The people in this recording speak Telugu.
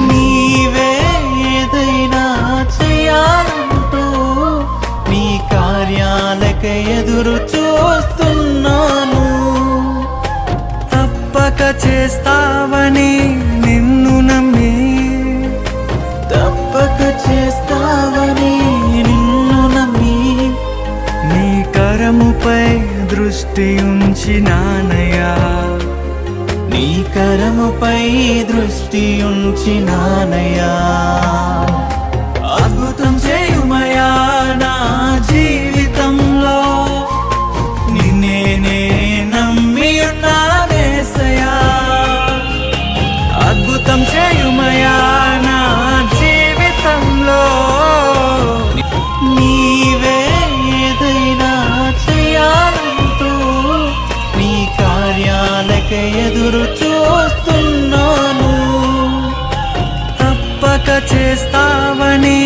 నీవే ఏదైనా చేయాలంటూ నీ కార్యాలకై ఎదురు చూస్తున్నాను. తప్పక చేస్తావని నిన్ను నమ్మి, తప్పక చేస్తావని నిన్ను నమ్మి నీ కరముపై దృష్టి ఉంచినానయ్యా, నీ కరముపై దృష్టి ఉంచినానయ్యా. అద్భుతం చేయుమయా నా జీవితంలో, నిన్నే నమ్మి ఉన్నానేసయ్యా. అద్భుతం చేయుమయా నా జీవితంలో, నీవే ఏదైనా చేయాలంటూ నీ కార్యాలకై ఎదురు చూస్తున్నాను. తప్పక చేస్తావని